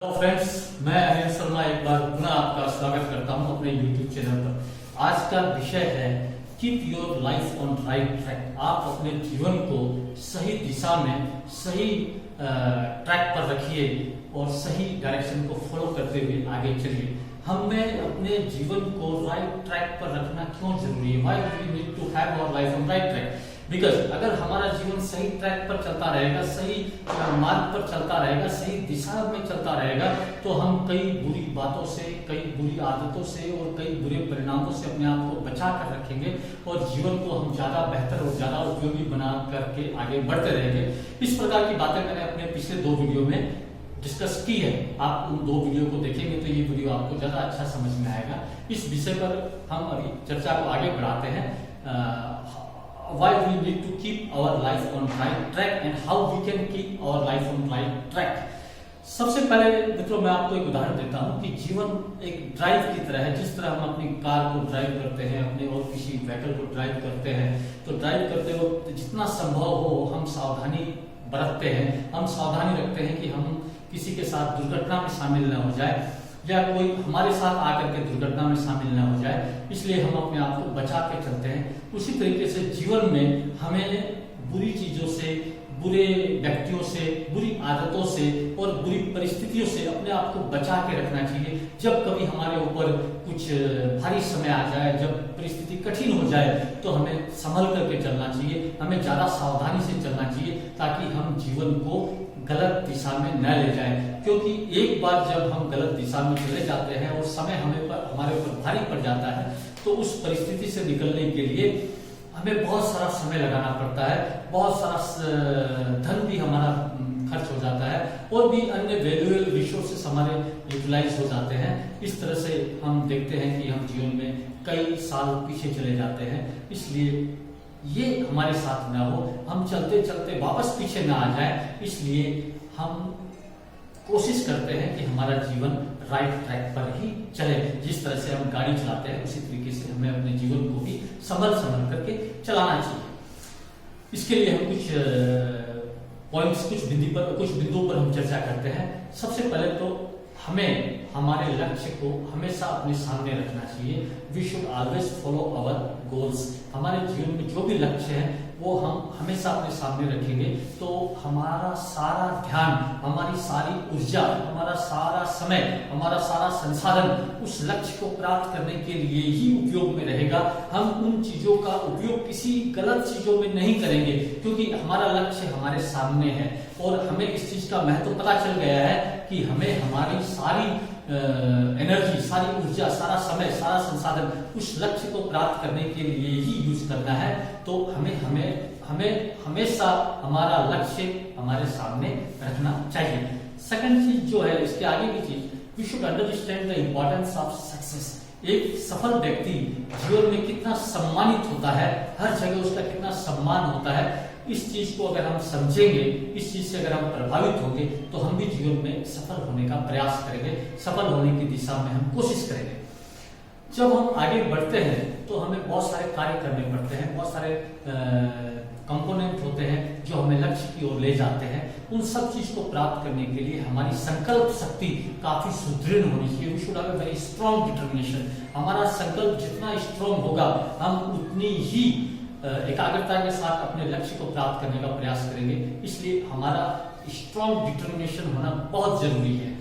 Hello friends, मैं अनिल शर्मा एक बार पुनः आपका स्वागत करता हूं अपने YouTube चैनल पर। आज का विषय है keep your life on right track. आप अपने जीवन को सही दिशा में, सही ट्रैक पर रखिए और सही डायरेक्शन को फॉलो करते हुए आगे चलिए। हमें अपने जीवन को राइट ट्रैक पर रखना क्यों जरूरी है? Why we need to have our life on right track? Because अगर हमारा जीवन सही ट्रैक पर चलता रहेगा, सही मार्ग पर चलता रहेगा, सही दिशा में चलता रहेगा, तो हम कई बुरी बातों से, कई बुरी आदतों से और कई बुरे परिणामों से अपने आप को बचा कर रखेंगे और जीवन को हम ज्यादा बेहतर और ज्यादा उपयोगी बना करके आगे बढ़ते रहेंगे। इस प्रकार की बातें मैंने अपने पिछले 2 वीडियो में डिस्कस की है। आप उन 2 वीडियो को देखेंगे तो ये वीडियो आपको ज्यादा अच्छा समझ में आएगा। इस विषय पर हम अभी चर्चा को आगे बढ़ाते हैं। Why we need to keep our life on right track and how we can keep our life on right track। सबसे पहले मित्रों मैं आपको एक उदाहरण देता हूं कि जीवन एक ड्राइव की तरह है। जिस तरह हम अपनी कार को ड्राइव करते हैं, अपने और किसी व्हीकल को ड्राइव करते हैं, तो ड्राइव करते वक्त जितना संभव हो हम सावधानी बरतते हैं। हम सावधानी रखते हैं कि हम किसी के साथ दुर्घटना में शामिल न हो जाए या कोई हमारे साथ आकर के दुर्घटना में शामिल न हो जाए, इसलिए हम अपने आप को बचा के चलते हैं। उसी तरीके से जीवन में हमें बुरी चीजों से, बुरे व्यक्तियों से, बुरी आदतों से और बुरी परिस्थितियों से अपने आप को बचा के रखना चाहिए। जब कभी हमारे ऊपर कुछ भारी समय आ जाए, जब परिस्थिति कठिन हो जाए, तो हमें संभल करके चलना चाहिए, हमें ज्यादा सावधानी से चलना चाहिए ताकि हम जीवन को गलत दिशा में न ले जाएं। क्योंकि एक बार जब हम गलत दिशा में चले जाते हैं और समय हमारे ऊपर भारी पड़ जाता है, तो उस परिस्थिति से निकलने के लिए हमें बहुत सारा समय लगाना पड़ता है, बहुत सारा धन भी हमारा खर्च हो जाता है और भी अन्य वैल्यूएबल रिसोर्सेस हमारे यूटिलाइज हो जाते हैं। इस तरह से हम देखते हैं कि हम जीवन में कई साल पीछे चले जाते हैं। इसलिए ये हमारे साथ ना हो, हम चलते चलते वापस पीछे ना आ जाए, इसलिए हम कोशिश करते हैं कि हमारा जीवन राइट ट्रैक पर ही चले। जिस तरह से हम गाड़ी चलाते हैं उसी तरीके से हमें अपने जीवन को भी संभल करके चलाना चाहिए। इसके लिए हम कुछ पॉइंट्स, कुछ बिंदुओं पर हम चर्चा करते हैं। सबसे पहले तो हमें हमारे लक्ष्य को हमेशा अपने सामने रखना चाहिए। We should always follow our goals. हमारे जीवन में जो भी लक्ष्य है वो हम हमेशा अपने सामने रखेंगे तो हमारा सारा ध्यान, हमारी सारी ऊर्जा, हमारा सारा समय, हमारा सारा संसाधन उस लक्ष्य को प्राप्त करने के लिए ही उपयोग में रहेगा। हम उन चीजों का उपयोग किसी गलत चीजों में नहीं करेंगे क्योंकि हमारा लक्ष्य हमारे सामने है और हमें इस चीज का महत्व पता चल गया है कि हमें हमारी सारी एनर्जी, सारी ऊर्जा, सारा समय, सारा संसाधन उस लक्ष्य को प्राप्त करने के लिए ही यूज करना है। तो हमें हमेशा हमारा लक्ष्य हमारे सामने रखना चाहिए। सेकंड चीज जो है, इसके आगे की चीज, we should understand the importance of success. एक सफल व्यक्ति जीवन में कितना सम्मानित होता है, हर जगह उसका कितना सम्मान होता है, इस चीज को अगर हम समझेंगे, इस चीज से अगर हम प्रभावित होंगे तो हम भी जीवन में सफल होने का प्रयास करेंगे, सफल होने की दिशा में हम कोशिश करेंगे। जब हम आगे बढ़ते हैं तो हमें बहुत सारे कार्य करने पड़ते हैं, बहुत सारे कंपोनेंट होते हैं जो हमें लक्ष्य की ओर ले जाते हैं। उन सब चीज को प्राप्त करने के लिए हमारी संकल्प शक्ति काफी सुदृढ़ होनी चाहिए। We should have a very strong determination. हमारा संकल्प जितना स्ट्रॉन्ग होगा हम उतनी ही एकाग्रता के साथ अपने लक्ष्य को प्राप्त करने का प्रयास करेंगे। इसलिए हमारा स्ट्रॉन्ग डिटर्मिनेशन होना बहुत जरूरी है।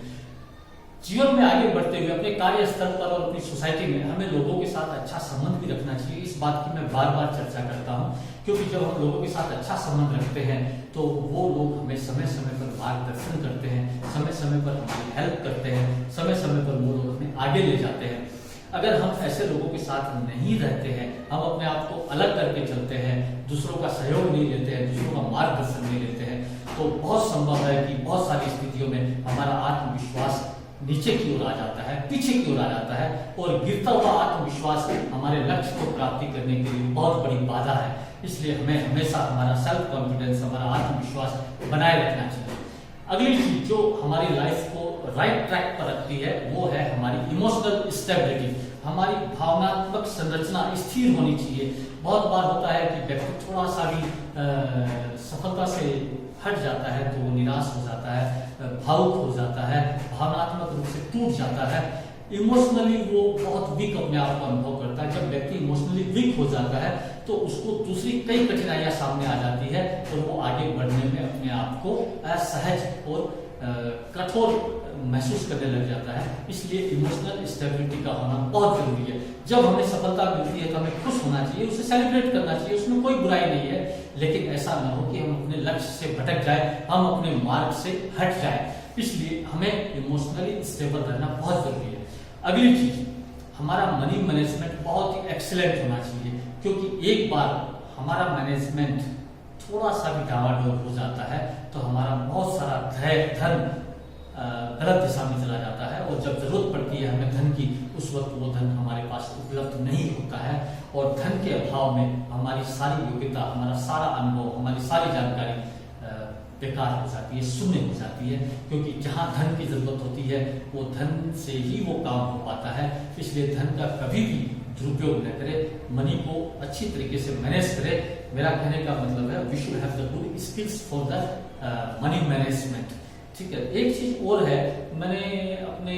जीवन में आगे बढ़ते हुए अपने कार्य स्थल पर और अपनी सोसाइटी में हमें लोगों के साथ अच्छा संबंध भी रखना चाहिए। इस बात की मैं बार बार चर्चा करता हूं क्योंकि जब हम लोगों के साथ अच्छा संबंध रखते हैं तो वो लोग हमें समय समय पर मार्गदर्शन करते हैं, समय समय पर हमारी हेल्प करते हैं, समय समय पर वो लोग हमें आगे ले जाते हैं। अगर हम ऐसे लोगों के साथ नहीं रहते हैं, हम अपने आप को अलग करके चलते हैं, दूसरों का सहयोग नहीं लेते हैं, दूसरों का मार्गदर्शन नहीं लेते हैं, तो बहुत संभव है कि बहुत सारी स्थितियों में हमारा आत्मविश्वास नीचे की ओर आ जाता है, पीछे की ओर आ जाता है और गिरता हुआ आत्मविश्वास हमारे लक्ष्य को प्राप्ति करने के लिए बहुत बड़ी बाधा है। इसलिए हमें हमेशा हमारा सेल्फ कॉन्फिडेंस, हमारा आत्मविश्वास बनाए रखना चाहिए। अगली चीज जो हमारी लाइफ को राइट ट्रैक पर रखती है वो है हमारी इमोशनल स्टेबिलिटी। हमारी भावनात्मक संरचना स्थिर होनी चाहिए। बहुत बार होता है कि व्यक्ति थोड़ा सा भी सफलता से हट जाता है तो वो निराश हो जाता है, भावुक हो जाता है, भावनात्मक रूप से टूट जाता है, इमोशनली वो बहुत वीक अपने आप को अनुभव करता है। जब व्यक्ति इमोशनली वीक हो जाता है तो उसको दूसरी कई कठिनाइयां सामने आ जाती है और वो आगे बढ़ने में अपने आप को असहज और कठोर महसूस करने लग जाता है। इसलिए इमोशनल स्टेबिलिटी का होना बहुत जरूरी है। जब हमें सफलता मिलती है तो हमें खुश होना चाहिए, उसे सेलिब्रेट करना चाहिए, उसमें कोई बुराई नहीं है, लेकिन ऐसा न हो कि हम अपने लक्ष्य से भटक जाए, हम अपने मार्ग से हट जाए। इसलिए हमें इमोशनली स्टेबल रहना बहुत जरूरी है। अगली चीज, हमारा मनी मैनेजमेंट बहुत ही एक्सीलेंट होना चाहिए, क्योंकि एक बार हमारा मैनेजमेंट थोड़ा सा भी डावाडोल हो जाता है तो हमारा बहुत सारा धन गलत दिशा में चला जाता है और जब जरूरत पड़ती है हमें धन की, उस वक्त वो धन हमारे पास उपलब्ध नहीं होता है और धन के अभाव में हमारी सारी योग्यता, हमारा सारा अनुभव, हमारी सारी जानकारी बेकार हो जाती है, शून्य हो जाती है। क्योंकि जहां धन की जरूरत होती है वो धन से ही वो काम हो पाता है। इसलिए धन का कभी भी दुरुपयोग न करे, मनी को अच्छी तरीके से मैनेज करे। मेरा कहने का मतलब है we should have the good skills for the money management. ठीक है, एक चीज और है, मैंने अपने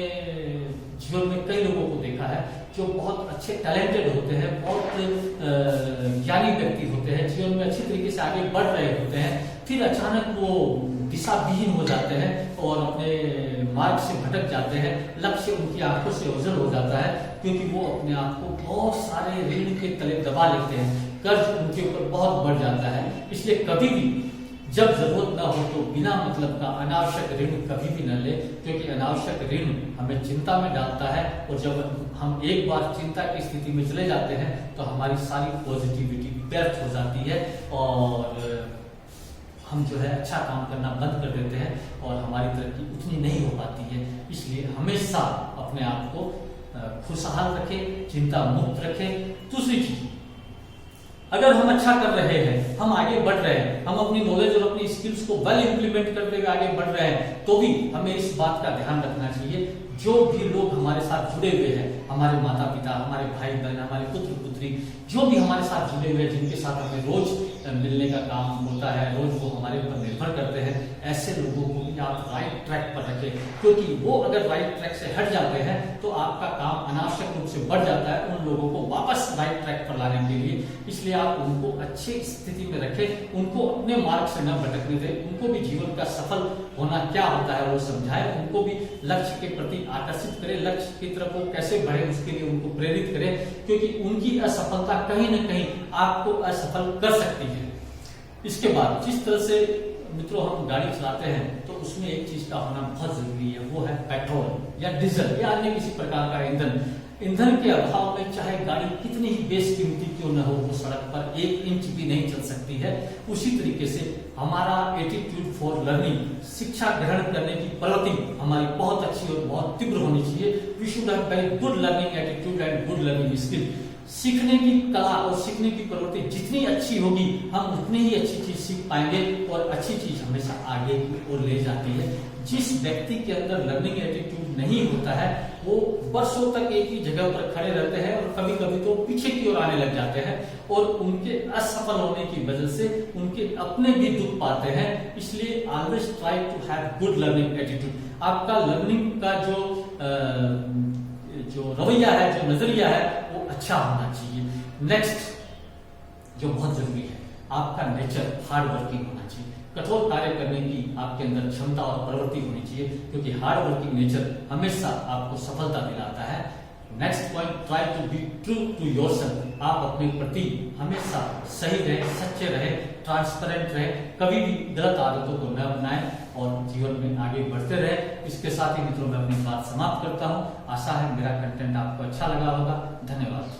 जीवन में कई लोगों को देखा है जो बहुत अच्छे टैलेंटेड होते हैं, बहुत ज्ञानी व्यक्ति होते हैं, जीवन में अच्छी तरीके से आगे बढ़ रहे होते हैं, फिर अचानक वो दिशाविहीन हो जाते हैं और अपने मार्ग से भटक जाते हैं, लक्ष्य उनकी आंखों से ओझल हो जाता है, क्योंकि वो अपने आप को बहुत सारे ऋण के तले दबा लेते हैं, कर्ज उनके ऊपर बहुत बढ़ जाता है। इसलिए कभी भी जब जरूरत ना हो तो बिना मतलब का अनावश्यक ऋण कभी भी न ले, क्योंकि अनावश्यक ऋण हमें चिंता में डालता है और जब हम एक बार चिंता की स्थिति में चले जाते हैं तो हमारी सारी पॉजिटिविटी व्यर्थ हो जाती है और हम जो है अच्छा काम करना बंद कर देते हैं और हमारी तरक्की उतनी नहीं हो पाती है। इसलिए हमेशा अपने आप को खुशहाल रखें, चिंता मुक्त रखें। दूसरी चीज, अगर हम अच्छा कर रहे हैं, हम आगे बढ़ रहे हैं, हम अपनी नॉलेज और अपनी स्किल्स को वेल इंप्लीमेंट करते हुए आगे बढ़ रहे हैं, तो भी हमें इस बात का ध्यान रखना चाहिए जो भी लोग हमारे साथ जुड़े हुए हैं, हमारे माता पिता, हमारे भाई बहन, हमारे पुत्र पुत्री, जो भी हमारे साथ जुड़े हुए हैं, जिनके साथ हमें रोज मिलने का काम होता है, रोज वो हमारे ऊपर निर्भर करते हैं, ऐसे लोगों को भी आप राइट ट्रैक पर रखें, क्योंकि वो अगर राइट ट्रैक से हट जाते हैं तो आपका काम अनावश्यक रूप से बढ़ जाता है उन लोगों को वापस राइट ट्रैक पर लाने के लिए। इसलिए आप उनको अच्छी स्थिति में रखें, उनको अपने मार्ग से न भटकने दें, उनको भी जीवन का सफल होना क्या होता है वो समझाएं, उनको भी लक्ष्य के प्रति आकर्षित करें, लक्ष्य की तरफ वो कैसे बढ़े उसके लिए उनको प्रेरित करें, क्योंकि उनकी असफलता कहीं न कहीं आपको असफल कर सकती है। इसके बाद जिस तरह से मित्रों हम गाड़ी चलाते हैं तो उसमें एक चीज का होना बहुत जरूरी है, वो है पेट्रोल या डीजल या अन्य किसी प्रकार का ईंधन। ईंधन के अभाव में चाहे गाड़ी कितनी ही बेशकीमती क्यों न हो, वो सड़क पर 1 इंच भी नहीं चल सकती है। उसी तरीके से हमारा एटीट्यूड फॉर लर्निंग, शिक्षा ग्रहण करने की प्रवृत्ति हमारी बहुत अच्छी और बहुत तीव्र होनी चाहिए। We should have very good learning attitude and good learning skill. सीखने की कला और सीखने की प्रवृत्ति जितनी अच्छी होगी हम उतनी ही अच्छी चीज सीख पाएंगे और अच्छी चीज हमेशा आगे की ओर ले जाती है। जिस व्यक्ति के अंदर लर्निंग एटीट्यूड नहीं होता है वो वर्षों तक एक ही जगह पर खड़े रहते हैं और कभी कभी तो पीछे की ओर आने लग जाते हैं और उनके असफल होने की वजह से उनके अपने भी दुख पाते हैं। इसलिए always try to have good learning attitude. आपका लर्निंग का जो रवैया है, जो नजरिया है वो अच्छा होना चाहिए। नेक्स्ट जो बहुत जरूरी है, आपका नेचर हार्ड वर्किंग होना चाहिए। कठोर कार्य करने की आपके अंदर क्षमता और प्रवृत्ति होनी चाहिए, क्योंकि हार्ड वर्किंग नेचर हमेशा आपको सफलता दिलाता है। Next point, try to be true to yourself. आप अपने प्रति हमेशा सही रहे, सच्चे रहे, ट्रांसपेरेंट रहे, कभी भी गलत आदतों को न अपनाएं और जीवन में आगे बढ़ते रहे। इसके साथ ही मित्रों मैं अपनी बात समाप्त करता हूं। आशा है मेरा कंटेंट आपको अच्छा लगा होगा। धन्यवाद।